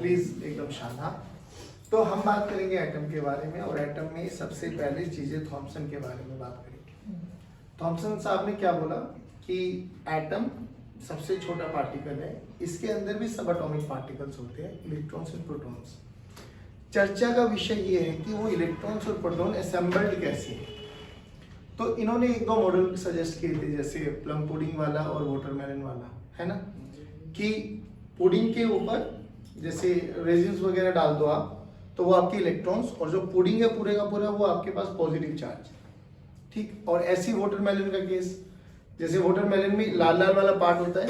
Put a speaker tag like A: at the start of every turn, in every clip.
A: Please एकदम शांत। हाँ, तो हम बात करेंगे एटम के बारे में, और एटम में सबसे पहले चीजें थॉमसन के बारे में बात करेंगे। थॉमसन साहब ने क्या बोला कि एटम सबसे छोटा पार्टिकल है, इसके अंदर भी सब एटॉमिक पार्टिकल्स होते हैं, इलेक्ट्रॉन्स और प्रोटॉन्स। चर्चा का विषय ये है कि वो इलेक्ट्रॉन्स और प्रोटॉन असेंबल्ड कैसे है। तो इन्होंने एक दो मॉडल सजेस्ट किए थे, जैसे प्लम पुडिंग वाला और वाटरमेलन वाला, है ना, कि पुडिंग के ऊपर जैसे रेजिन्स वगैरह डाल दो आप, तो वो आपके इलेक्ट्रॉन्स, और जो पुडिंग है पूरे का पूरा वो आपके पास पॉजिटिव चार्ज, ठीक। और ऐसी वाटरमेलन का केस, जैसे वाटरमेलन में लाल लाल वाला पार्ट होता है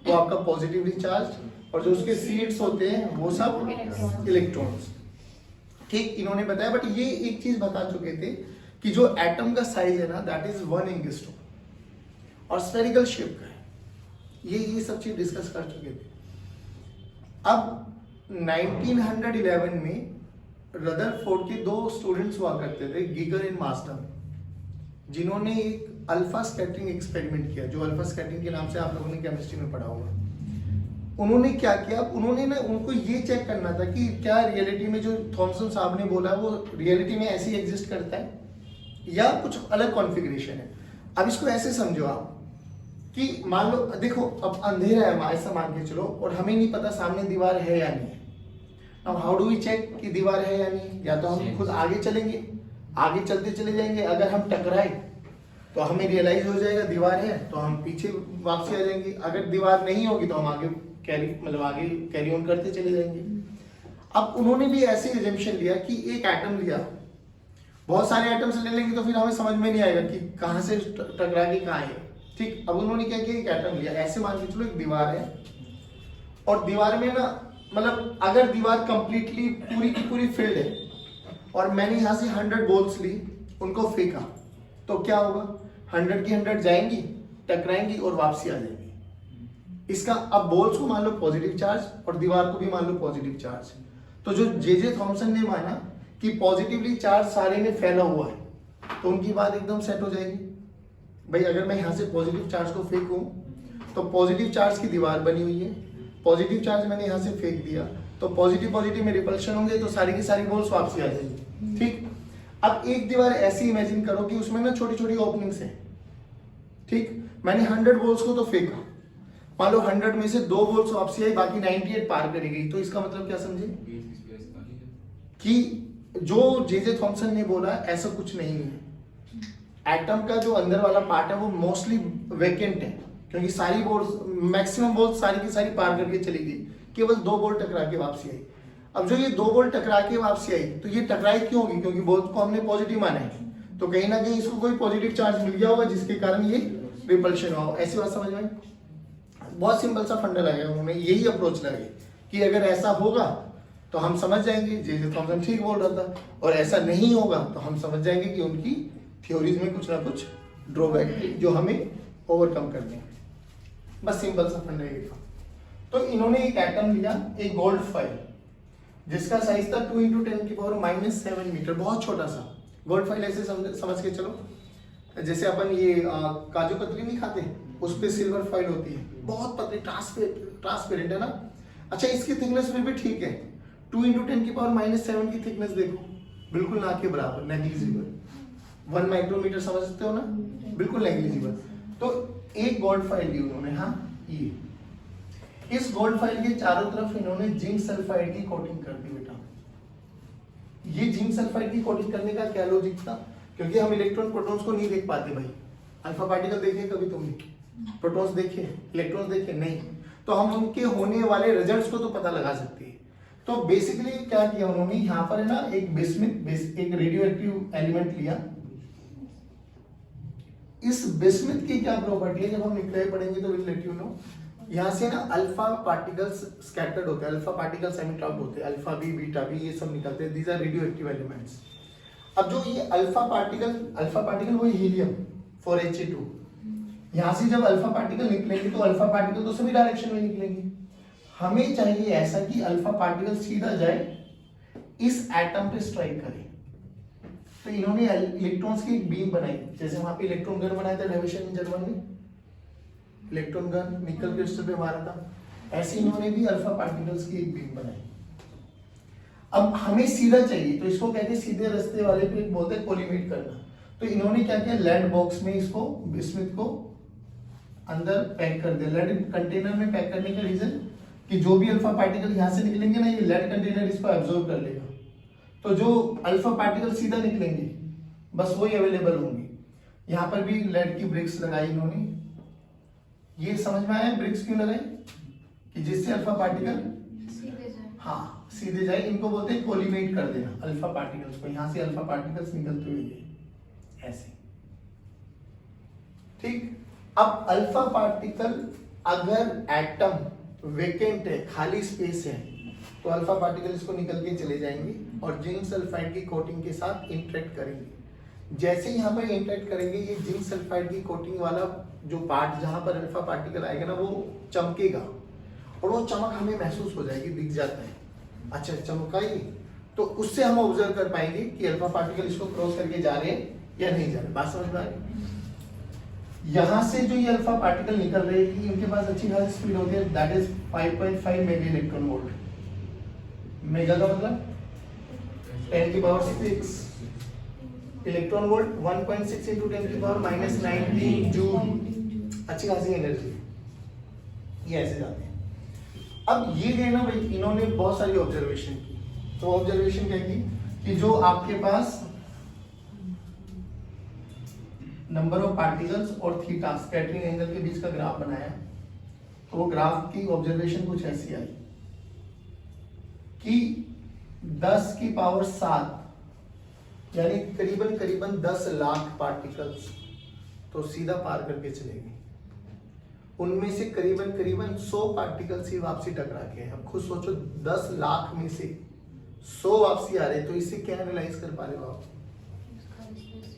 A: वो आपका पॉजिटिवली चार्ज, और जो उसके सीड्स होते हैं वो सब इलेक्ट्रॉन्स, ठीक, इन्होंने बताया। बट ये एक चीज बता चुके थे कि जो एटम का साइज है ना, दैट इज 1:2 और स्फेरिकल शेप का है। ये सब चीज डिस्कस कर चुके थे। अब 1911 में रदरफोर्ड के दो स्टूडेंट्स हुआ करते थे, गिगर एंड मार्सटन, जिन्होंने एक अल्फा स्कैटरिंग एक्सपेरिमेंट किया, जो अल्फा स्कैटरिंग के नाम से आप लोगों ने केमिस्ट्री में पढ़ा होगा। उन्होंने क्या किया, उन्होंने ना उनको ये चेक करना था कि क्या रियलिटी में जो थॉमसन साहब ने बोला वो रियलिटी में ऐसे एग्जिस्ट करता है या कुछ अलग कॉन्फ़िगरेशन है। अब इसको ऐसे समझो आप कि मान लो, देखो अब अंधेरा है, ऐसा मान के चलो, और हमें नहीं पता सामने दीवार है या नहीं है। अब हाउ डू वी चेक कि दीवार है या नहीं? या तो हम खुद आगे चलेंगे, आगे चलते चले जाएंगे, अगर हम टकराए तो हमें रियलाइज हो जाएगा दीवार है, तो हम पीछे वापसी आ जाएंगे, अगर दीवार नहीं होगी तो हम आगे कैरी ऑन करते चले जाएंगे। अब उन्होंने भी ऐसे एजम्पशन लिया कि एक एटम लिया, बहुत सारे एटम्स ले लेंगे तो फिर हमें समझ में नहीं आएगा कि कहाँ से टकरा के कहाँ है, ठीक। अब उन्होंने क्या किया, एक एटम लिया, ऐसे मान के चलो एक दीवार है, और दीवार में ना, मतलब अगर दीवार कंप्लीटली पूरी की पूरी फिल्ड है और मैंने यहाँ से 100 बॉल्स ली, उनको फेंका, तो क्या होगा, 100 की 100 जाएंगी, टकराएंगी और वापसी आ जाएंगी। इसका अब बॉल्स को मान लो पॉजिटिव चार्ज और दीवार को भी मान लो पॉजिटिव चार्ज, तो जो जे थॉमसन ने माना कि पॉजिटिवली चार्ज सारे में फैला हुआ है, तो उनकी बात एकदम सेट हो जाएगी। भाई अगर मैं यहाँ से पॉजिटिव चार्ज को फेंकूं तो पॉजिटिव चार्ज की दीवार बनी हुई है, पॉजिटिव चार्ज मैंने यहाँ से फेंक दिया, तो पॉजिटिव पॉजिटिव में रिपल्शन होंगे, तो सारी की सारी बॉल्स वापसी आ जाएगी, ठीक। अब एक दीवार ऐसी इमेजिन करो कि उसमें ना छोटी छोटी ओपनिंग्स हैं, ठीक। मैंने 100 बॉल्स को तो फेंका, मान लो 100 में से 2 बॉल्स वापसी आई, बाकी 98 पार करी गई, तो इसका मतलब क्या समझे कि जो जे थॉमसन ने बोला ऐसा कुछ नहीं है। एटम का जो अंदर वाला पार्ट है वो मोस्टली वैकेंट है, क्योंकि सारी बॉल्स, मैक्सिमम बॉल्स सारी की सारी पार करके चली गई, केवल 2 बॉल टकरा के वापसी आई। अब जो ये 2 बॉल टकरा के वापसी आई, तो ये टकराई क्यों होगी, क्योंकि बॉल्स को हमने पॉजिटिव माना है, तो कहीं ना कहीं इसको कोई पॉजिटिव चार्ज मिल गया होगा जिसके कारण ये रिपल्शन हुआ। ऐसी बात समझ में? बहुत सिंपल सा फंडा लगाया उन्होंने, यही अप्रोच लगाई कि अगर ऐसा होगा तो हम समझ जाएंगे जे थॉमसन ठीक बोल रहा था, और ऐसा नहीं होगा तो हम समझ जाएंगे कि उनकी थ्योरीज में कुछ ना कुछ ड्रॉबैक जो हमें ओवरकम करने हैं। बस सिंपल सा फंडा ये था। तो इन्होंने एक एटम लिया, एक गोल्ड फाइल, जिसका साइज था 2 × 10⁻⁷ मीटर, बहुत छोटा सा। गोल्ड फाइल ऐसे समझ के चलो, जैसे अपन ये काजू कतली नहीं खाते, उस पे सिल्वर फाइल होती है, बहुत पतली ट्रांसपेरेंट है ना। अच्छा, इसकी थिकनेस फिर भी ठीक है, 2 × 10⁻⁷ की थिकनेस देखो, बिल्कुल ना के बराबर, नेग्लिजिबल। 1 माइक्रोमीटर समझ सकते हो ना, बिल्कुल नेग्लिजिबल। तो एक गोल्ड फाइल ली उन्होंने, हाँ ये, इस गोल्ड फाइल के चारों तरफ इन्होंने जिंक सल्फाइड की कोटिंग कर दी बेटा। ये जिंक सल्फाइड की कोटिंग करने का क्या लॉजिक था, क्योंकि हम इलेक्ट्रॉन प्रोटॉन्स को नहीं देख पाते भाई। अल्फा पार्टिकल देखे कभी तुमने, प्रोटॉन्स देखे, इलेक्ट्रॉन्स देखे नहीं, तो हम उनके होने वाले रिजल्ट्स को तो पता लगा सकते हैं। तो बेसिकली क्या किया उन्होंने, यहाँ पर है ना एक बिस्मिथ, एक रेडियो एक्टिव एलिमेंट लिया। इस बिस्मिथ की क्या प्रॉपर्टी है, जब हम निकले पढ़ेंगे तो विल लेट यू नो। यहाँ से ना अल्फा पार्टिकल्स स्कैटर्ड होते हैं, अल्फा पार्टिकल्स एमिट होते हैं, अल्फा बी, बीटा बी, ये सब निकलते हैं, these are radioactive elements. अब जो ये अल्फा पार्टिकल वो हीलियम 4Ha2, यहाँ से जब अल्फा पार्टिकल निकलेंगे तो अल्फा पार्टिकल तो सभी डायरेक्शन में निकलेंगे। हमें चाहिए ऐसा कि अल्फा पार्टिकल सीधा जाए, इस एटम पे स्ट्राइक करे। तो इन्होंने इलेक्ट्रॉन्स की एक बीम बनाई, जैसे वहां पे इलेक्ट्रॉन गन बनाया था डेविशन इन जर्मन में, इलेक्ट्रॉन गन निकल क्रिस्टल पे मारा था, ऐसे इन्होंने भी अल्फा पार्टिकल्स की एक बीम बनाई। अब हमें सीधा चाहिए तो इसको कहते हैं सीधे रास्ते वाले पे बोलते हैं कोलिमेट करना। तो इन्होंने क्या किया, लेड बॉक्स में इसको बिस्मिथ को अंदर पैक कर दिया। लेड कंटेनर में पैक करने का रीजन कि जो भी अल्फा पार्टिकल यहाँ से निकलेंगे ना, ये लेड कंटेनर इसको एब्जॉर्ब कर लेगा। तो जो अल्फा पार्टिकल सीधा निकलेंगे बस वही अवेलेबल होंगे। यहाँ पर भी लेड की ब्रिक्स लगाई इन्होंने। ये समझ में आया ब्रिक्स क्यों लगाई, कि जिससे अल्फा पार्टिकल हाँ सीधे जाए। इनको बोलते हैं कोलिमेट कर देना अल्फा पार्टिकल्स को। यहां से अल्फा पार्टिकल्स निकलते हुए ऐसे, ठीक। अब अल्फा पार्टिकल अगर एटम वेकेंट है, खाली स्पेस है, तो अल्फा पार्टिकल इसको निकल के चले जाएंगे और जिंक सल्फाइड की कोटिंग के साथ इंटरेक्ट करेंगे। जैसे यहाँ पर इंटरेक्ट करेंगे, ये जिंक सल्फाइड की कोटिंग वाला जो पार्ट जहां पर अल्फा पार्टिकल आएगा ना, वो चमकेगा और वो चमक हमें महसूस हो जाएगी, दिख जाता है। अच्छा चमकाई, तो उससे हम ऑब्जर्व कर पाएंगे कि अल्फा पार्टिकल इसको क्रॉस करके जा रहे हैं या नहीं जा रहे। बात समझ में आ रही। यहां से जो ये अल्फा पार्टिकल निकल रहे हैं, इनके पास अच्छी खासी स्पीड होती है, that is 5.5 mega electron volt. Mega का मतलब 10 की पावर 6 इलेक्ट्रॉन वोल्ट, 1.6 इंटू 10 की पावर -19 जूल। अच्छी खासी एनर्जी, ये ऐसे जाते हैं। अब ये जो है ना भाई, इन्होंने बहुत सारी ऑब्जर्वेशन की। तो ऑब्जर्वेशन क्या की कि जो आपके पास नंबर ऑफ पार्टिकल्स और थीटा स्कैटरिंग एंगल के बीच का ग्राफ बनाया, तो वो ग्राफ की ऑब्जर्वेशन कुछ ऐसी आई कि 10 की पावर 7 यानी करीबन करीबन 10 लाख पार्टिकल्स तो सीधा पार करके चलेंगे। उनमें से करीबन करीबन 100 पार्टिकल्स ही वापसी टकरा के। अब खुद सोचो 10 लाख में से 100 वापसी आ रहे, तो इससे क्या एनालाइज कर पा रहे हो आप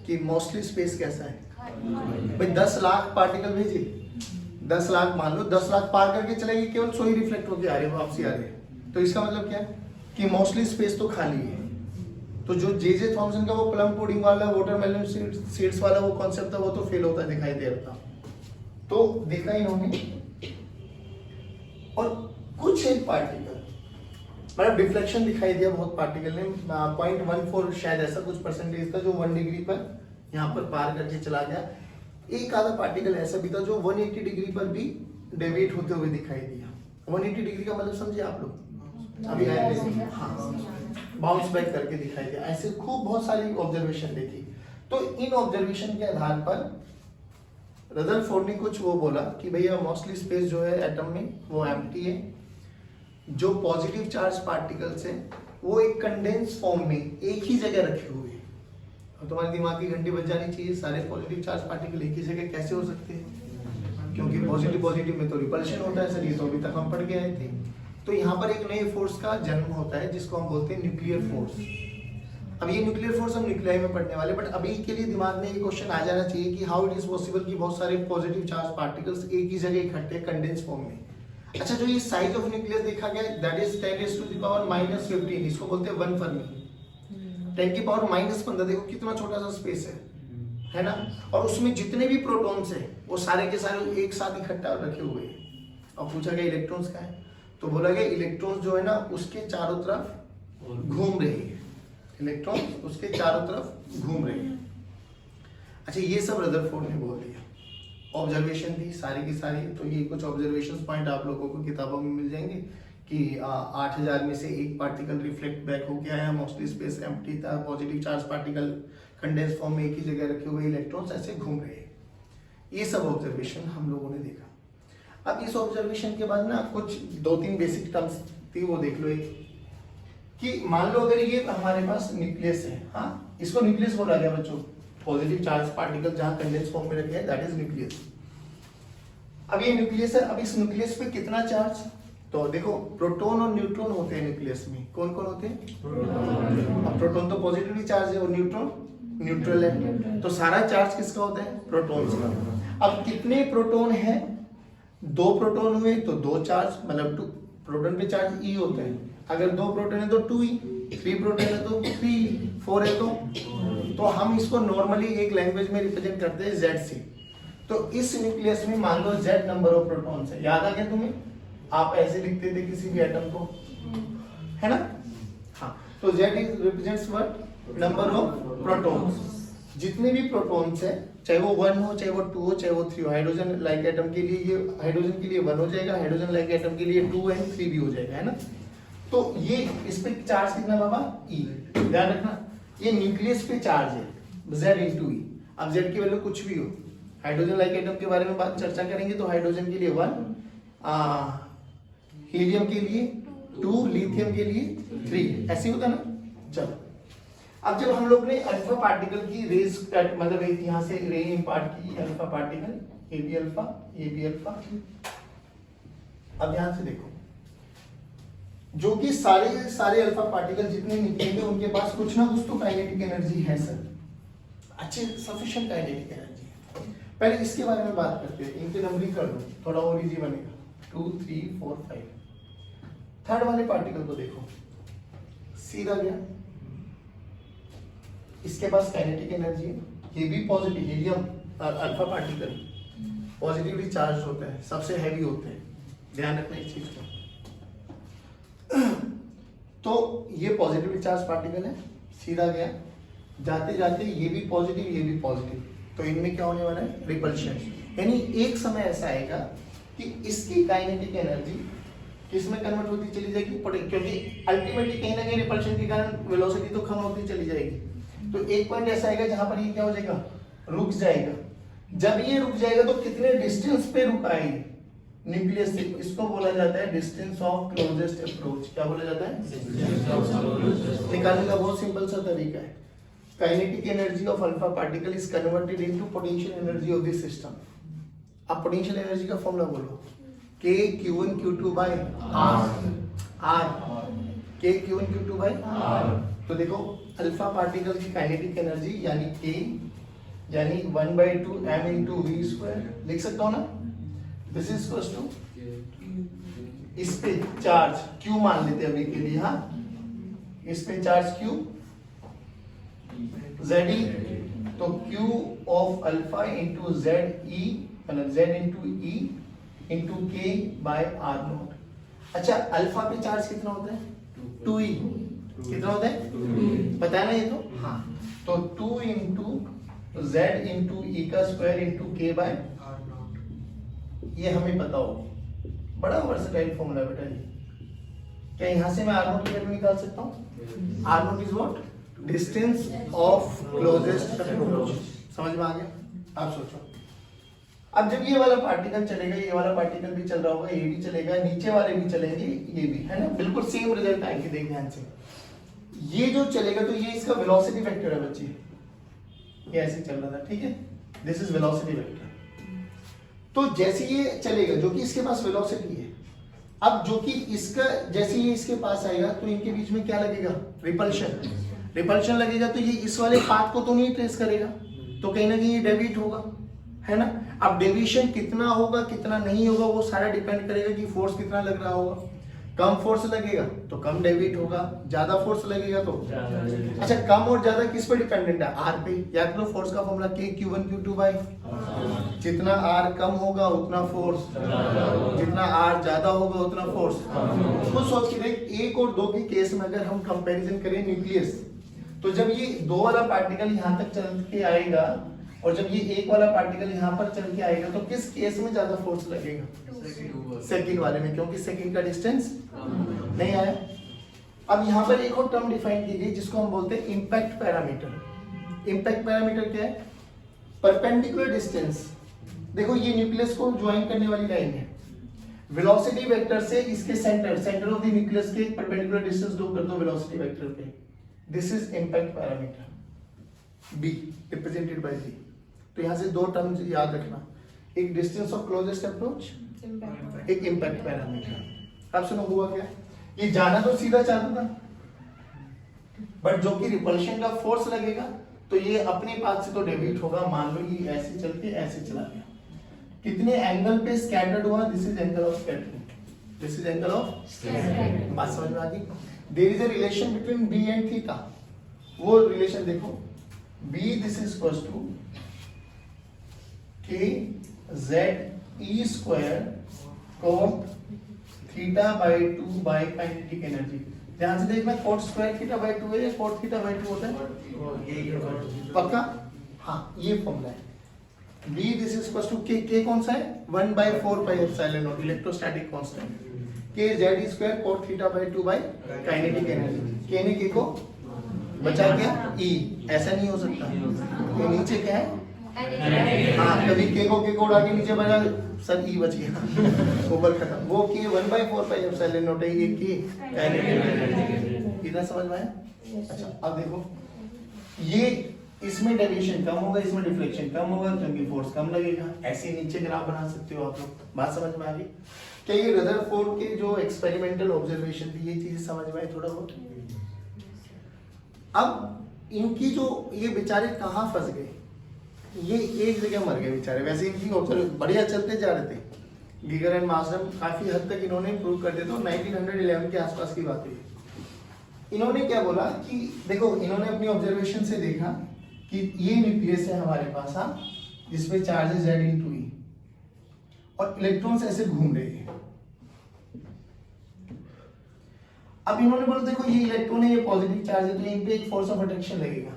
A: कि मोस्टली स्पेस कैसा है। भाई 10 लाख पार्टिकल भेजे, 10 लाख मान लो, 10 लाख पार करके चलेगी, केवल 100 ही रिफ्लेक्ट होके आ रहे हैं, वापसी आ रहे हैं। तो इसका मतलब क्या है कि मोस्टली स्पेस तो खाली है। तो जो जे थॉमसन का वो प्लम पुडिंग वाला वाटरमेलन सीड्स वाला वो कॉन्सेप्ट था, वो तो फेल होता दिखाई दे रहा था। तो देखा इन्होंने, और कुछ एक पार्टिकल मतलब डिफ्लेक्शन दिखाई दिया बहुत पार्टिकल ने, 0.14 शायद ऐसा कुछ परसेंटेज था जो 1 डिग्री पर यहाँ पर पार करके चला गया। एक आधा पार्टिकल ऐसा भी था जो 180 डिग्री पर भी डेविएट होते हुए दिखाई दिया। 180 डिग्री का मतलब समझे आप लोग, अभी आए थे, हाँ, बाउंस बैक करके दिखाई दिया। ऐसे खूब बहुत सारी ऑब्जर्वेशन देखी। तो इन ऑब्जर्वेशन के आधार पर रदरफोर्ड ने कुछ वो बोला कि भैया मोस्टली स्पेस जो है एटम में वो एम्प्टी है। जो पॉजिटिव चार्ज पार्टिकल्स हैं वो एक कंडेंस फॉर्म में एक ही जगह रखे हुए हैं। और तुम्हारे दिमाग की घंटी बज जानी चाहिए, सारे पॉजिटिव चार्ज पार्टिकल एक ही जगह कैसे हो सकते हैं, क्योंकि पॉजिटिव पॉजिटिव में तो रिपल्शन होता है सर, ये तो अभी तक हम पढ़ के आए थे। तो यहाँ पर एक नए फोर्स का जन्म होता है जिसको हम बोलते हैं न्यूक्लियर फोर्स। अब ये न्यूक्लियर फोर्स हम न्यूक्लियाई में पढ़ने वाले, बट अभी के लिए दिमाग में ये क्वेश्चन आ जाना चाहिए कि हाउ इट इज पॉसिबल कि बहुत सारे पॉजिटिव चार्ज पार्टिकल्स एक ही जगह इकट्ठे कंडेंस फॉर्म में। अच्छा, जो ये साइज ऑफ न्यूक्लियस देखा गया दैट इज 10⁻⁻15, इसको बोलते हैं 1 फर्मी। 10 की पावर -15, देखो कितना छोटा सा स्पेस है ना। और उसमें जितने भी प्रोटॉन्स हैं वो सारे के सारे एक साथ इकट्ठा रखे हुए हैं। और पूछा गया इलेक्ट्रॉन्स का है, तो बोला गया इलेक्ट्रॉन्स जो है ना उसके चारों तरफ घूम रहे हैं। इलेक्ट्रॉन उसके चारों तरफ घूम रहे हैं। अच्छा, ये सब रदरफोर्ड ने बोल दिया। ऑब्जर्वेशन थी सारी की सारी। तो ये कुछ ऑब्जर्वेशन पॉइंट आप लोगों को किताबों में मिल जाएंगे कि 8000 में से एक पार्टिकल रिफ्लेक्ट बैक होके आया, मोस्टली स्पेस एम्प्टी था, positive charge particle condense form में एक ही जगह रखे हुए इलेक्ट्रॉन्स ऐसे घूम रहे हैं। ये सब ऑब्जर्वेशन हम लोगों ने देखा। अब इस ऑब्जर्वेशन के बाद ना कुछ 2-3 बेसिक टर्म्स थी, वो देख लो। एक कि मान लो अगर ये हमारे पास न्यूक्लियस है, हाँ, इसको न्यूक्लियस बोला गया बच्चों, पॉजिटिव चार्ज पार्टिकल जहां कंडेंस फॉर्म में रखे हैं दैट इज न्यूक्लियस। अब ये न्यूक्लियस है, अब इस न्यूक्लियस पे कितना चार्ज, तो देखो प्रोटॉन और न्यूट्रॉन होते हैं न्यूक्लियस में। कौन कौन होते हैं? अब प्रोटॉन तो पॉजिटिवली चार्ज है और न्यूट्रॉन न्यूट्रल है, तो सारा चार्ज किसका होता है? प्रोटॉन्स का। अब कितने प्रोटॉन है? 2 प्रोटॉन हुए तो 2 चार्ज, मतलब प्रोटॉन पे चार्ज E होता है। अगर 2 प्रोटॉन है तो 2E, 3 प्रोटॉन है तो 3, 4 है तो हम इसको नॉर्मली एक लैंग्वेज में रिप्रेजेंट करते हैं Z से। तो इस न्यूक्लियस में मान लो Z नंबर ऑफ प्रोटॉन्स है। याद आ गया तुम्हें? आप ऐसे लिखते थे किसी भी एटम को, है ना? हाँ, तो Z is represents what, number of protons. जितने भी प्रोटॉन्स है, चाहे वो 1 हो, चाहे वो 2 हो, चाहे वो 3 हो, हाइड्रोजन लाइक एटम के लिए ये हाइड्रोजन के लिए 1 हो जाएगा, हाइड्रोजन लाइक एटम के लिए 2 एंड 3 भी हो जाएगा, है ना। तो ये इस पे चार्ज कितना बाबा, E, ध्यान रखना ये न्यूक्लियस पे चार्ज है Z into E। अब Z की वैल्यू कुछ भी हो, हाइड्रोजन लाइक एटम के बारे में बात चर्चा करेंगे तो हाइड्रोजन के लिए 1, हीलियम के लिए 2, लिथियम के लिए 3, ऐसे होता ना। चलो अब जब हम लोग ने अल्फा पार्टिकल की रेज मतलब एक यहाँ से रे इम्पार्ट की alpha particle A B alpha, अब ध्यान से देखो, जो कि सारे अल्फा पार्टिकल जितने निकलेंगे उनके पास कुछ ना कुछ तो काइनेटिक एनर्जी है सर, अच्छी सफिशिएंट काइनेटिक एनर्जी है। पहले इसके बारे में बात करते हैं, इनके नंबरिंग कर दो, थोड़ा और इजी बनेगा। 2 3 4 5। थर्ड वाले पार्टिकल को देखो, सीधा गया, इसके पास काइनेटिक एनर्जी है, ये भी positive, helium alpha particle positively charge होते हैं, सबसे हैवी होते हैं, ध्यान रखना इस चीज को। तो ये पॉजिटिवली चार्ज पार्टिकल है, सीधा गया, जाते जाते ये भी पॉजिटिव, ये भी पॉजिटिव, तो इनमें क्या होने वाला है, रिपल्शन। यानी एक समय ऐसा आएगा कि इसकी काइनेटिक एनर्जी किसमें कन्वर्ट होती चली जाएगी, क्योंकि अल्टीमेटली कहीं ना कहीं रिपल्शन के कारण वेलोसिटी तो कम होती चली जाएगी। तो एक पॉइंट ऐसा आएगा जहां पर ये क्या हो जाएगा, रुक जाएगा। जब ये रुक जाएगा तो कितने डिस्टेंस पे रुक आएगी न्यूक्लियस से, इसको बोला जाता है डिस्टेंस ऑफ क्लोजेस्ट अप्रोच। क्या बोला जाता है, निकालने का बहुत सिंपल सा तरीका है। Kinetic energy of alpha particle is converted into potential energy of this system. अब पोटेंशियल एनर्जी का फॉर्मूला बोलो, K Q1 Q2 by R, K Q1 Q2 by R। तो देखो अल्फा पार्टिकल की काइनेटिक एनर्जी यानी K यानी 1/2 m into v square लिख सकता हूं ना। दिस इज इक्वल टू, इस पे चार्ज Q मान लेते हैं अभी के लिए, हाँ, इस पे चार्ज Q ZE, तो Q of alpha into ZE मतलब Z into E into K by R naught. अच्छा अल्फा पे चार्ज कितना होता है, 2E, कितना होता है, पता है ना ये तो, हाँ, तो 2 इंटू Z इंटू E का square into K by R naught, ये हमें पता होगा, बड़ा वर्सेटाइल फॉर्मूला बेटा ये। क्या यहाँ से मैं R नॉट की वैल्यू निकाल सकता हूँ, R not is what, distance of closest approach. समझ में आ गया। आप सोचो अब जब ये वाला पार्टिकल चलेगा, ये वाला पार्टिकल भी चल रहा होगा, ये भी चलेगा, नीचे वाले भी चलेंगे, ये भी, है ना, बिल्कुल सेम रिजल्ट आएंगे। देख ध्यान से, ये जो चलेगा तो ये इसका वेलोसिटी वेक्टर है बच्चे, ये ऐसे चल रहा था, ठीक है, दिस इज वेलोसिटी वेक्टर। तो जैसे ये चलेगा जो कि इसके पास वेलोसिटी है, अब जो कि इसका जैसे ये इसके पास आएगा तो इनके बीच में क्या लगेगा, रिपल्शन, रिपल्शन लगेगा, तो ये इस वाले पाथ को तो नहीं ट्रेस करेगा, तो कहीं ना कहीं ये डेविएट होगा, है ना। अब डेविएशन कितना होगा कितना नहीं होगा वो सारा डिपेंड करेगा कि फोर्स कितना लग रहा होगा। कम फोर्स लगेगा तो कम डेविएट होगा, ज्यादा फोर्स लगेगा तो अच्छा, कम और ज्यादा किस पे डिपेंडेंट है, आर पे। याद करो फोर्स का formula K Q1 Q2 by, जितना आर कम होगा उतना फोर्स, जितना आर ज्यादा होगा उतना फोर्स। तो सोच के देख, 1 और 2 के केस में अगर हम कंपैरिजन करें न्यूक्लियस, तो जब ये 2 वाला पार्टिकल यहाँ तक चल के आएगा और जब ये 1 वाला पार्टिकल यहाँ पर चल के आएगा तो किस केस में ज्यादा फोर्स लगेगा, सेकंड वाले में, क्योंकि सेकंड का डिस्टेंस नहीं आया। अब यहाँ पर एक और टर्म डिफाइन की गई जिसको हम बोलते हैं इंपैक्ट पैरामीटर। इंपैक्ट पैरामीटर क्या है, परपेंडिकुलर डिस्टेंस। देखो ये न्यूक्लियस को ज्वाइन करने वाली लाइन है, वेलोसिटी वेक्टर से इसके सेंटर ऑफ द न्यूक्लियस के परपेंडिकुलर डिस्टेंस दो कर दो वेलोसिटी वेक्टर पे, this is impact parameter, B represented by B। तो यहाँ से 2 टर्म्स याद रखना, एक डिस्टेंस ऑफ क्लोजेस्ट अप्रोच, एक इंपैक्ट पैरामीटर। अब सुनो हुआ क्या, ये जाना तो सीधा चाहता था, बट जो कि रिपल्शन का फोर्स लगेगा तो ये अपने पाथ से तो डेविएट होगा। मान लो ये ऐसे चल के ऐसे चला गया, कितने एंगल पे स्कैटर्ड हुआ, this is angle of scattering, this is angle of scattering. बात समझ में आ गई। There is a relation between B and theta, वो रिलेशन देखो, B this is equals to K Z E square cot theta by 2 by kinetic energy। ध्यान से देखना, cot स्क्वायर थीटा बाई 2 है या cot थीटा बाई 2 होता है पक्का? हाँ, ये फॉर्मूला है। B this is equal to K कौन सा है? 1/4 pi epsilon naught electrostatic constant, K Z square cot theta by 2 by kinetic energy. K ने K को बचा क्या? E, ऐसा नहीं हो सकता। तो नीचे क्या है? हाँ, कभी K को उड़ा के नीचे बजा सर E बच गया ऊपर खत्म। वो K 1/4 पाई एप्सिलॉन नॉट है, ये K काइनेटिक एनर्जी। इतना समझ में आया? अच्छा, अब देखो ये इसमें डेविएशन कम होगा, इसमें डिफ्लेक्शन कम होगा क्योंकि फोर्स कम लगेगा। ऐसे नीचे ग्राफ बना सकते हो आप लोग। बात समझ में आ गई? क्या ये रदरफोर्ड के जो एक्सपेरिमेंटल ऑब्जर्वेशन थी ये चीज समझ में आई थोड़ा बहुत? अब इनकी जो ये बेचारे कहाँ फंस गए, ये एक जगह मर गए बेचारे। वैसे इनकी ऑब्जर्व बढ़िया चलते जा रहे थे, गीगर एंड मार्शल काफी हद तक इन्होंने इंप्रूव कर दिया। तो 1911 के आसपास की बात है। इन्होंने क्या बोला कि देखो, इन्होंने अपनी ऑब्जर्वेशन से देखा कि ये न्यूक्लियस है हमारे पास, हाँ, जिसमें चार्ज है Z/E और इलेक्ट्रॉन्स ऐसे घूम रहे हैं। अब इन्होंने बोला देखो ये इलेक्ट्रॉन है, ये पॉजिटिव चार्ज है, तो इन पे एक फोर्स ऑफ अट्रैक्शन लगेगा।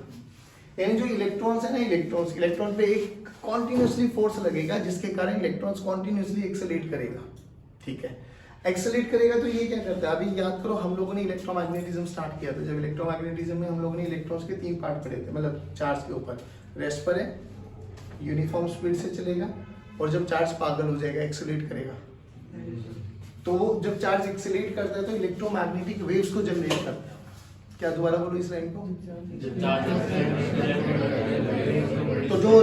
A: यानी जो इलेक्ट्रॉन्स है ना, इलेक्ट्रॉन पे एक कॉन्टिन्यूसली फोर्स लगेगा जिसके कारण इलेक्ट्रॉन्स कॉन्टिन्यूसली एक्सेलरेट करेगा। ठीक है, एक्सेलरेट करेगा तो ये क्या करता है? अभी याद करो, हम लोगों ने इलेक्ट्रोमैग्नेटिज्म स्टार्ट किया था। जब इलेक्ट्रोमैग्नेटिज्म में हम लोगों ने इलेक्ट्रॉन्स के 3 पार्ट पढ़े थे, मतलब चार्ज के ऊपर। रेस्ट पर है, यूनिफॉर्म स्पीड से चलेगा, और जब चार्ज पागल हो जाएगा, एक्सेलरेट करेगा। तो जब चार्ज एक्सेलरेट करता है तो इलेक्ट्रोमैग्नेटिक वेव्स को जनरेट करता है। क्या दोबारा बोलो इस लाइन को? तो जो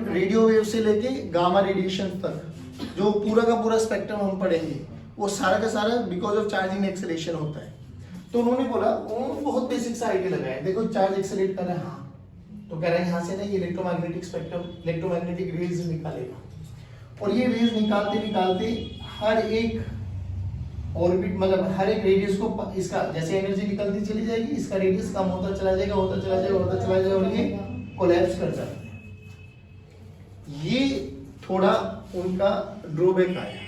A: रेडियो वेव से लेके गामा रेडिएशन तक जो पूरा का पूरा स्पेक्ट्रम हम पढ़ेंगे, वो सारा का सारा बिकॉज ऑफ चार्जिंग एक्सेलरेशन होता है। तो उन्होंने बोला, बहुत बेसिक सा आइडिया लगाया। देखो चार्ज एक्सेलरेट कर रहा है, हाँ, तो कह रहे हैं यहाँ से ना ये इलेक्ट्रोमैग्नेटिक स्पेक्ट्रम, इलेक्ट्रोमैग्नेटिक रेज निकालेगा, और ये रेज निकालते निकालते हर एक ऑर्बिट, मतलब हर एक रेडियस को इसका जैसे एनर्जी निकलती चली जाएगी, इसका रेडियस कम होता चला जाएगा, होता चला जाएगा, होता चला जाएगा, और ये कोलैप्स कर जाता है। ये थोड़ा उनका ड्रॉबैक आया।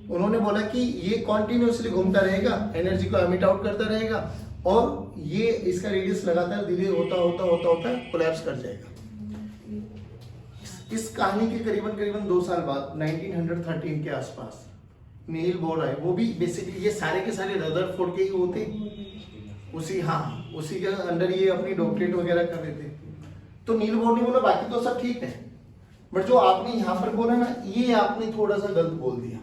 A: उन्होंने बोला कि ये कॉन्टिन्यूसली घूमता रहेगा, एनर्जी को एमिट आउट करता रहेगा, और ये इसका रेडियस लगातार धीरे होता होता होता होता कोलैप्स कर जाएगा। इस कहानी के करीबन 2 साल बाद 1913 के आसपास नील बोर आए। वो भी बेसिकली ये सारे के सारे रदरफोर्ड के ही होते, उसी के अंडर ये अपनी डॉक्टरेट वगैरह कर रहे थे। तो नील बोर ने बोला बाकी तो सब ठीक है, बट जो आपने यहाँ पर बोला ना, ये आपने थोड़ा सा गलत बोल दिया।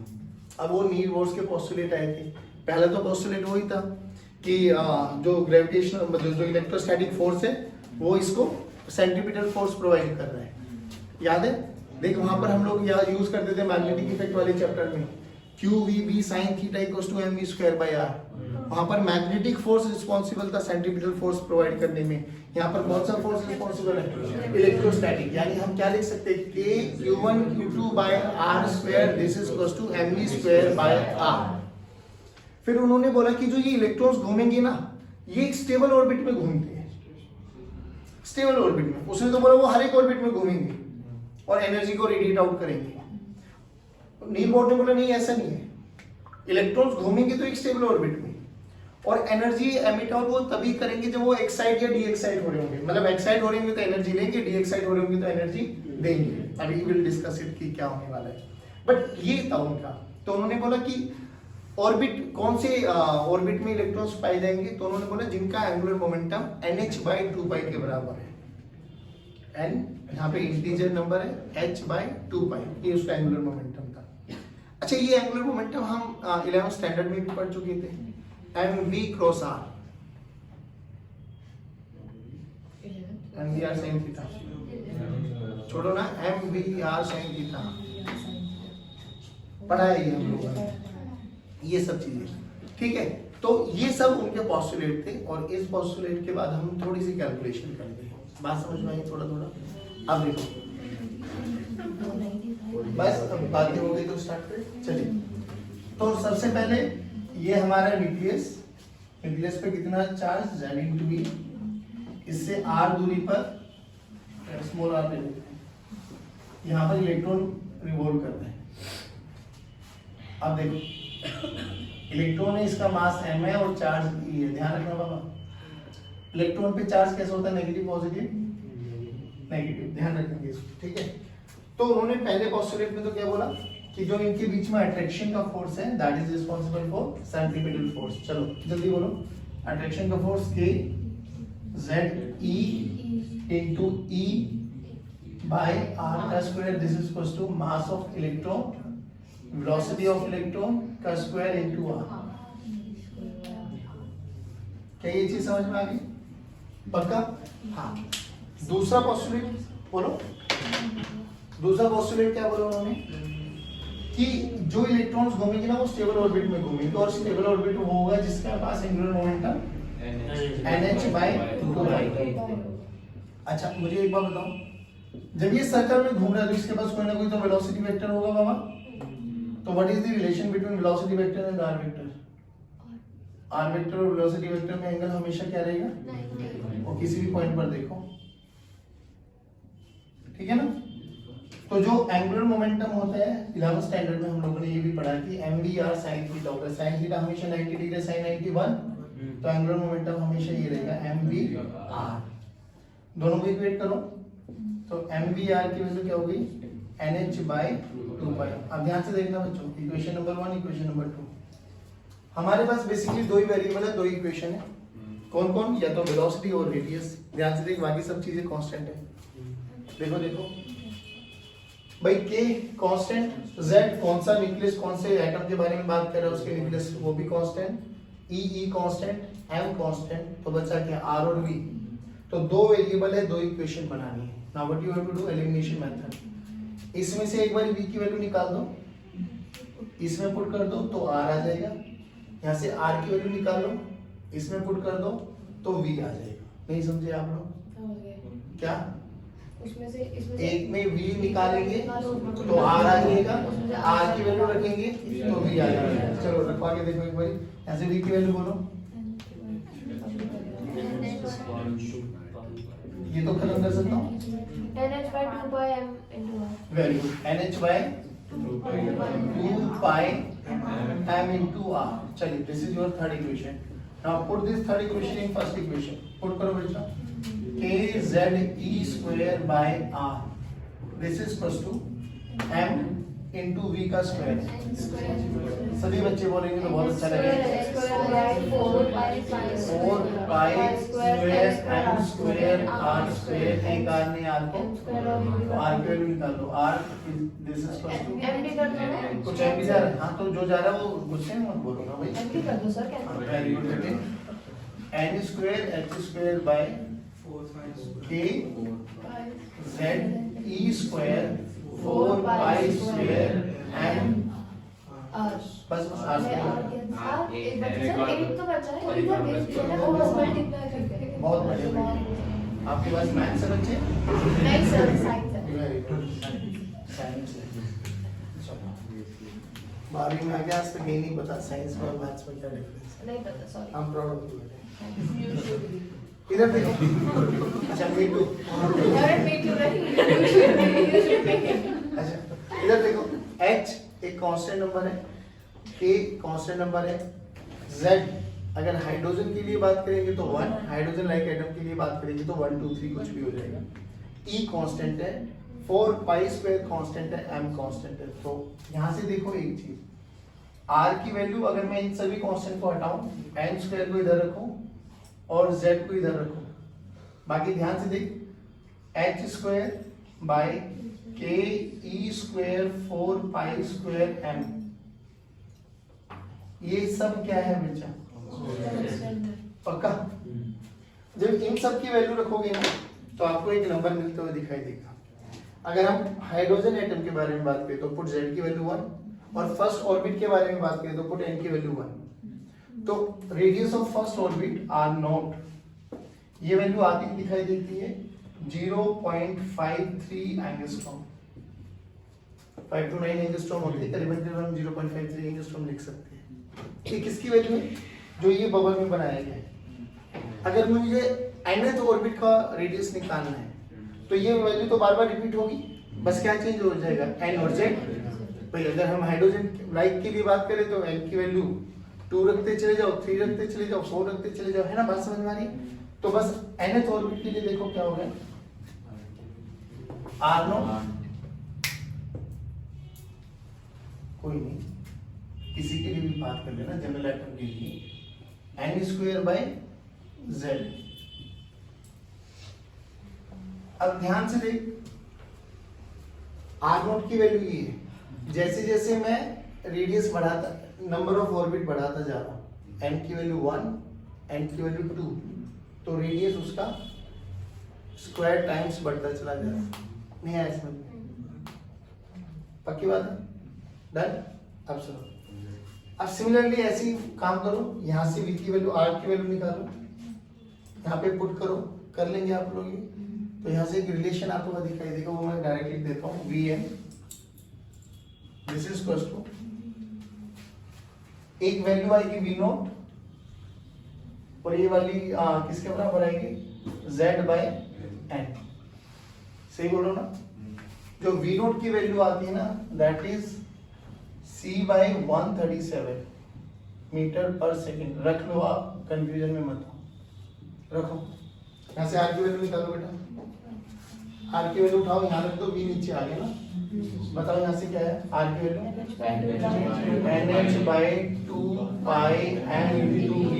A: अब वो नील बोर्स के पोस्टुलेट आए थे। पहला तो पोस्टुलेट वही था कि जो ग्रेविटेशनल, जो इलेक्ट्रोस्टैटिक फोर्स है वो इसको सेंट्रीपिटल फोर्स प्रोवाइड कर रहा है। याद है? देख वहां पर हम लोग यूज करते थे मैग्नेटिक इफेक्ट वाले चैप्टर में, QVB sin theta equals to mv square by r। वहां पर मैग्नेटिक फोर्स रिस्पॉन्सिबल था सेंट्रीपिटल फोर्स प्रोवाइड करने में। यहाँ पर कौन सा फोर्स रिस्पॉन्सिबल है? इलेक्ट्रोस्टैटिक। यानी हम क्या लिख सकते हैं? K Q1 Q2 by r square this is equals to mv square by r। फिर उन्होंने बोला कि जो ये इलेक्ट्रॉन्स घूमेंगे ना, ये एक स्टेबल ऑर्बिट में घूमते हैं, स्टेबल ऑर्बिट में। उसने तो बोला वो हर एक ऑर्बिट में घूमेंगे और एनर्जी को रेडिएट आउट करेंगे। नील बोर ने बोला नहीं, ऐसा नहीं है, इलेक्ट्रॉन्स घूमेंगे तो एक स्टेबल ऑर्बिट में, और एनर्जी एमिट आउट वो तभी करेंगे जब वो एक्साइट या डी एक्साइट हो रहे होंगे। मतलब एक्साइट हो रहे होंगे तो एनर्जी लेंगे, डी एक्साइट हो रहे होंगे तो एनर्जी देंगे। अभी विल डिस्कस इट कि क्या होने वाला है, बट ये था उनका। तो उन्होंने बोला कि ऑर्बिट, कौन से ऑर्बिट में इलेक्ट्रॉन्स पाए जाएंगे? तो उन्होंने बोला जिनका एंगुलर मोमेंटम NH/2π के बराबर है। n यहाँ पे इंटीजर नंबर है, h/2π, ये उसका एंगुलर मोमेंटम था। अच्छा, ये एंगुलर मोमेंटम हम 11th स्टैंडर्ड में भी पढ़ चुके थे, mv cross r, mvr sin theta, छोड़ो ना, mvr sin थीटा पढ़ा है ये हम लोगों ने, ये सब चीजें। ठीक है, तो ये सब उनके पोस्टुलेट थे, और इस पोस्टुलेट के बाद हम थोड़ी सी कैलकुलेशन करेंगे। बात समझ में आई थोड़ा थोड़ा? अब देखो, बस अब बातें हो गई तो स्टार्ट करें। चलिए, तो सबसे पहले ये हमारा न्यूक्लियस पे कितना चार्ज Z/E, इससे r दूरी पर स्मॉल r ले लेते हैं, यहाँ पर इलेक्ट्रॉन रिवॉल्व करते हैं। अब देखो इलेक्ट्रॉन है, इसका मास m है और चार्ज e है। ध्यान रखना बाबा, इलेक्ट्रॉन पे चार्ज कैसे होता है, नेगेटिव पॉजिटिव नेगेटिव, ध्यान रखेंगे इसको, ठीक है। तो उन्होंने पहले पोस्टुलेट में तो क्या बोला कि जो इनके बीच में अट्रैक्शन का फोर्स है that is responsible for centripetal force. चलो जल्दी बोलो, अट्रैक्शन का force K Z E into E by R का square, this is equals to mass of electron, velocity of electron का स्क्वायर इनटू R। क्या ये चीज समझ में आ गई? पक्का? हाँ। दूसरा पोस्टुलेट बोलो, दूसरा पोस्टुलेट क्या बोला उन्होंने कि जो इलेक्ट्रॉन्स घूमेंगे ना वो स्टेबल ऑर्बिट में घूमेंगे, और स्टेबल ऑर्बिट वो होगा जिसके पास एंगुलर मोमेंटम NH/2π। अच्छा मुझे एक बात बताओ, जब ये सर्कल में घूम रहा है तो इसके पास कोई ना कोई तो वेलोसिटी वेक्टर होगा बाबा। तो what is the relation between velocity vector and R vector? R vector और वेलोसिटी वेक्टर में एंगल हमेशा क्या रहेगा, और किसी भी पॉइंट पर देखो, ठीक है ना। तो जो एंगुलर मोमेंटम होता है 11th स्टैंडर्ड में हम लोगों ने ये भी पढ़ा कि mvr sin थीटा होता है, sin थीटा हमेशा 90 डिग्री, sin 91, तो एंगुलर मोमेंटम हमेशा ये रहेगा mvr। दोनों को इक्वेट करो तो mvr की वैल्यू क्या होगी, NH/2π। अब ध्यान से देखना बच्चों, इक्वेशन नंबर 1 इक्वेशन नंबर 2, हमारे पास बेसिकली दो ही वेरिएबल है, दो ही इक्वेशन है। कौन कौन? या तो वेलोसिटी और रेडियस। ध्यान से देख, बाकी सब चीजें कांस्टेंट है। देखो देखो भाई, K कांस्टेंट, Z कौन सा न्यूक्लियस, कौन से एटम के बारे में बात कर रहा है उसके न्यूक्लियस वो भी constant, E constant, M constant, तो बचा क्या R और V। तो दो वेरिएबल है, दो इक्वेशन बनानी है। Now what you have to do, elimination method. इसमें से एक बार V की वैल्यू निकाल दो, इसमें पुट कर दो तो R आ जाएगा, यहाँ से R की वैल्यू निकाल लो, इसमें पुट कर दो तो V आ जाएगा। नहीं समझे आप लोग? क्या
B: इसमें से
A: एक में V निकालेंगे तो R आ जाएगा, R की वैल्यू रखेंगे तो V आ जाएगा। चलो रखवा के देखो एक बार, यहाँ से V की वैल्यू बोलो, ये तो खत्म कर सकता हूँ।
B: NH/2πm into R।
A: Very good, NH/2πm into R। चलिए this is your third equation. Now put this third equation in first equation. Put करो बच्चा, KZE² by R, this is equals to M into V का square. सभी बच्चे बोलेंगे तो बहुत अच्छा लगेगा। 4π² M स्क्वायर R स्क्वायर, एक R ने R को, R की वैल्यू निकाल लो, R this is equals to
B: MD कर दो ना,
A: कुछ MD जा रहा है, हाँ तो जो जा रहा है वो मुझसे मत बोलो ना भाई।
B: MD कर दो सर, क्या
A: वेरी गुड बेटे, N² H² by K Z E² 4π² M। बस
B: R एक तो बचा है, और इधर बेस दिया है, और बस मल्टीप्लाई करके।
A: बहुत बढ़िया। आपके पास मैथ्स है बच्चे?
B: नहीं सर, साइंस है।
A: वेरी गुड, साइंस है। चलो 12वीं में आगे आज तक ये नहीं पता साइंस में और मैथ्स में क्या डिफरेंस है।
B: नहीं पता, sorry.
A: I am proud of you बेटे। इधर देखो, अच्छा मी टू,
B: अरे मी टू नहीं,
A: अच्छा इधर देखो, H एक कांस्टेंट नंबर है, K कांस्टेंट नंबर है, Z अगर हाइड्रोजन के लिए बात करेंगे तो 1, हाइड्रोजन लाइक एटम के लिए बात करेंगे तो 1 2 3 कुछ भी हो जाएगा। E कांस्टेंट है, 4π² कांस्टेंट है, M कांस्टेंट है। तो यहाँ से देखो एक चीज, R की वैल्यू अगर मैं इन सभी कांस्टेंट को हटाऊं, N² को इधर रखूं और Z को इधर रखो, बाकी ध्यान से देख, H² by KE² 4π² M, ये सब क्या है बच्चा? पक्का? जब इन सब की वैल्यू रखोगे ना तो आपको एक नंबर मिलते हुए दिखाई देगा। अगर हम हाइड्रोजन एटम के बारे में बात करें तो पुट Z की वैल्यू 1, और फर्स्ट ऑर्बिट के बारे में बात करें तो पुट N की वैल्यू 1। तो radius of first orbit R naught, ये वैल्यू आती दिखाई देती है 0.53 एंगस्ट्रॉम, 5 to 9 एंगस्ट्रॉम होती है, करीबन हम 0.53 एंगस्ट्रॉम लिख सकते हैं। ये किसकी वैल्यू है? जो ये बबल में बनाया गया है। अगर मुझे nth ऑर्बिट का रेडियस निकालना है तो ये वैल्यू तो बार बार रिपीट होगी, बस क्या चेंज हो जाएगा, n और z। भाई अगर हम हाइड्रोजन लाइक के लिए बात करें तो n की वैल्यू 2 रखते चले जाओ, 3 रखते चले जाओ, 4 रखते चले जाओ, है ना? बात समझ में आ रही? तो बस nth ऑर्बिट के लिए देखो क्या हो गया, r0 कोई नहीं, किसी के लिए भी बात कर लेना, जनरल एटम के लिए n स्क्वायर बाय z। अब ध्यान से देख, r0 की वैल्यू ये है, जैसे जैसे मैं रेडियस बढ़ाता, नंबर ऑफ ऑर्बिट बढ़ाता जा रहा हूं, n की वैल्यू 1, n की वैल्यू 2, तो रेडियस उसका स्क्वायर टाइम्स बढ़ता चला जा रहा है। नहीं आया इसमें? पक्की बात है? डन? अब सुनो, अब सिमिलरली ऐसे ही काम करो, यहां से v की वैल्यू, r की वैल्यू निकालो, यहाँ पे पुट करो, कर लेंगे आप लोग ये। तो यहाँ से एक रिलेशन आपको दिखाई देगा, वो मैं डायरेक्ट लिख देता हूँ, Vn this is equal to, एक वैल्यू आएगी V0 और ये वाली किसके बराबर आएगी, Z बाय n। सही बोलो ना? जो V0 की वैल्यू आती है ना, that is C by 137 metre पर सेकेंड। रख लो आप, कंफ्यूजन में मत हो, रखो। यहाँ से R की वैल्यू निकालो बेटा, R की वैल्यू उठाओ, यहाँ रख दो, V नीचे आ गया ना। बताओ यहाँ से क्या है R की value, NH by 2 pi m into V।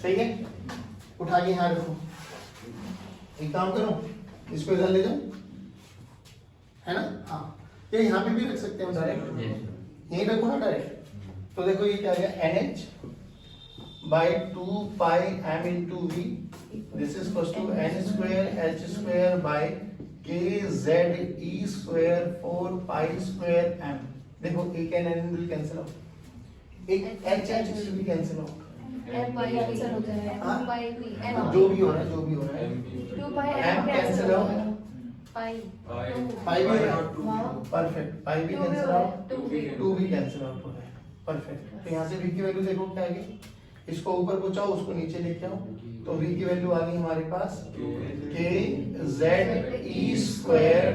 A: सही है? उठा के यहाँ रखो। एक काम करो, इसको इधर ले जाओ, है ना? हाँ, ये यहाँ पे भी रख सकते हैं डायरेक्ट, यहीं रखो ना डायरेक्ट। तो देखो ये क्या गया, NH by 2 pi m into V, this is equal to n square h square by k z e square 4 pi square m। देखो एक n विल कैंसिल आउट, एक h विल भी cancel out,
B: m by cancel हो जाएगा, m by भी m
A: जो भी हो रहा है, जो भी हो रहा है,
B: 2 by
A: m कैंसिल आउट,
B: पाई
A: पाई भी परफेक्ट, पाई भी कैंसिल आउट, 2 भी कैंसिल आउट हो रहा है, परफेक्ट। तो यहाँ से v की वैल्यू देखो क्या आ गई, इसको ऊपर पहुंचाओ, उसको नीचे लेके आओ, तो v की वैल्यू आ गई हमारे पास k z e square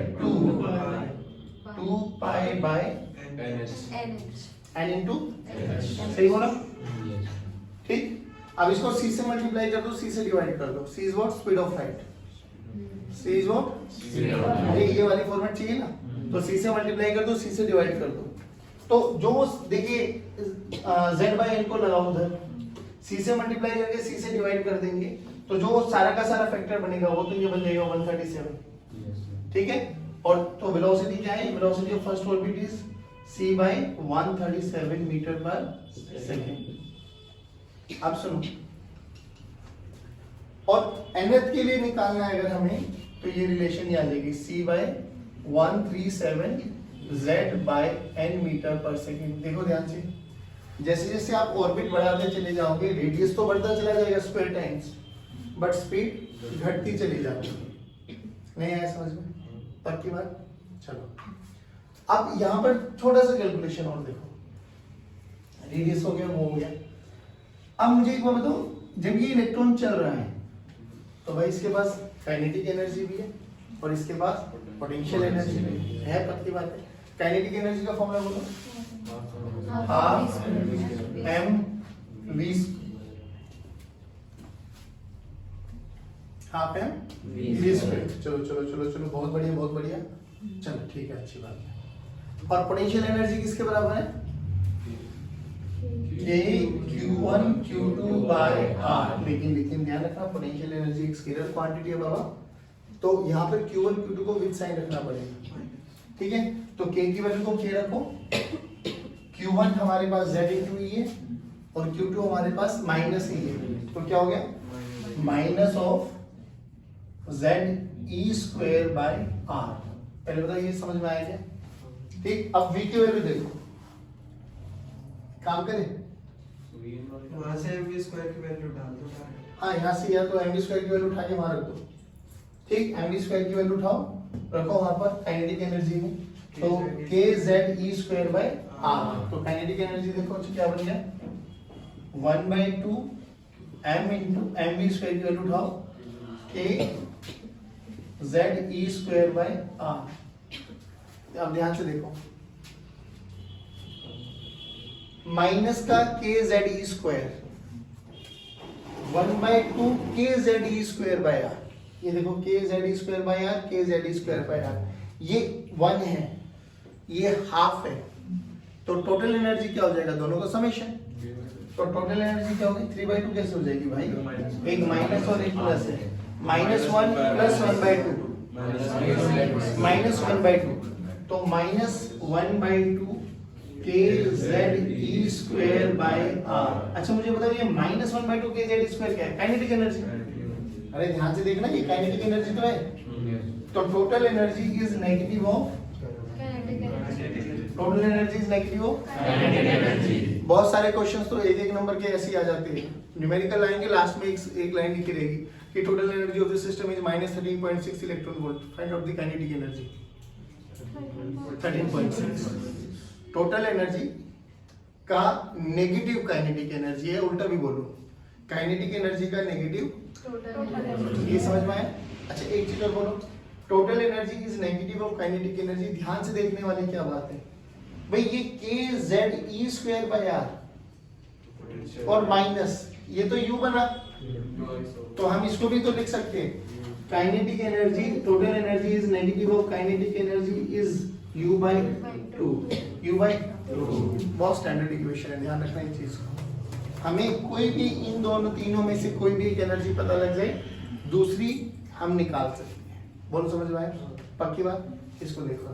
A: 2 pi by n into, सही बोला? ठीक, अब इसको c से मल्टीप्लाई कर दो, c से डिवाइड कर दो। c is what, speed of light, c is what, ये वाली फॉर्मेट चाहिए ना, तो c से मल्टीप्लाई कर दो, c से डिवाइड कर दो। तो जो देखिए z बाय n को लगाओ उधर, c से मल्टीप्लाई करके c से डिवाइड कर देंगे, तो जो सारा का सारा फैक्टर बनेगा वो तो ये बन जाएगा 137। ठीक है? और तो वेलोसिटी क्या है, velocity of first orbit is c by 137 metre पर सेकेंड। अब सुनो, और nth के लिए निकालना है अगर हमें, तो ये रिलेशन ये आ जाएगी c by 137 z by n metre पर सेकेंड। देखो ध्यान से, जैसे जैसे आप ऑर्बिट बढ़ाते चले जाओगे, रेडियस तो बढ़ता चला जाएगा स्क्वायर टाइम्स, बट स्पीड घटती चली जाएगी। नहीं आया समझ में? पक्की बात? चलो, अब यहाँ पर थोड़ा सा कैलकुलेशन और देखो, रेडियस हो गया, वो हो गया। अब मुझे एक बात बताओ, जब ये इलेक्ट्रॉन चल रहा है तो भाई इसके पास काइनेटिक एनर्जी भी है और इसके पास पोटेंशियल एनर्जी भी है। पक्की बात है? काइनेटिक एनर्जी का फॉर्मूला बोलो, half m v, half m v square. चलो चलो चलो चलो, बहुत बढ़िया बहुत बढ़िया, चलो ठीक है, अच्छी बात है। और पोटेंशियल एनर्जी किसके बराबर है, k q1 q2 by r। लेकिन ध्यान रखना, पोटेंशियल एनर्जी एक स्केलर क्वांटिटी है बाबा, तो यहाँ पर q1 q2 को विद साइन रखना पड़ेगा। ठीक है? तो k की वैल्यू को k रखो, q1 हमारे पास z इंटू ई है और q2 हमारे पास माइनस ई है, तो क्या हो गया, minus of z e square by r। पहले बताओ ये समझ में आया क्या? ठीक, अब v की वैल्यू देखो, काम करें,
C: वहां से mv स्क्वायर की वैल्यू डाल दो।
A: हाँ यहाँ से, या तो mv स्क्वायर की वैल्यू उठा के वहां रख दो। ठीक, mv स्क्वायर की वैल्यू उठाओ, रखो वहां पर काइनेटिक एनर्जी में, तो k z e square by r। तो काइनेटिक एनर्जी देखो क्या बन गया, 1/2 m इंटू mv स्क्वायर की वैल्यू उठाओ, k z e square by r। अब ध्यान से देखो, माइनस का के जेड ई स्क्वायर 1/2 के Z E square by r. ये देखो k Z E square by r, k Z E square by r, ये 1 है, ये हाफ है, तो टोटल एनर्जी क्या हो जाएगा, दोनों का समेशन। तो टोटल एनर्जी क्या होगी, 3/2 कैसे हो जाएगी भाई, एक माइनस और एक प्लस है, -1 + 1/2 -1/2, तो -1/2 के Z E square by R. अच्छा मुझे बताओ ये -1/2 के जेड स्क्वायर क्या है, काइनेटिक एनर्जी। अरे ध्यान से देखना, ये काइनेटिक एनर्जी तो है, तो total energy is negative of, total energy is negative of kinetic energy. बहुत सारे क्वेश्चंस तो एक नंबर के ऐसे ही आ जाते हैं, न्यूमेरिकल आएंगे, लास्ट में एक लाइन लिखी रहेगी कि total energy of the system is -13.6 electron volt, find out the kinetic energy. 13.6 total energy का नेगेटिव काइनेटिक एनर्जी है, उल्टा भी बोलो, काइनेटिक एनर्जी का नेगेटिव, ये समझ में आया। अच्छा एक चीज और बोलो, total energy is negative of kinetic energy. ध्यान से देखने वाली क्या बात है भाई, ये K Z E square by R और माइनस ये तो यू बना, तो हम इसको भी तो लिख सकते हैं, kinetic energy, total energy is negative of kinetic energy is u by 2, u by 2 बहुत स्टैंडर्ड इक्वेशन है, ध्यान रखना इस चीज को। हमें कोई भी इन दोनों तीनों में से कोई भी एक एनर्जी पता लग जाए, दूसरी हम निकाल सकते हैं। बोलो समझ में आया, पक्की बात, इसको देखो।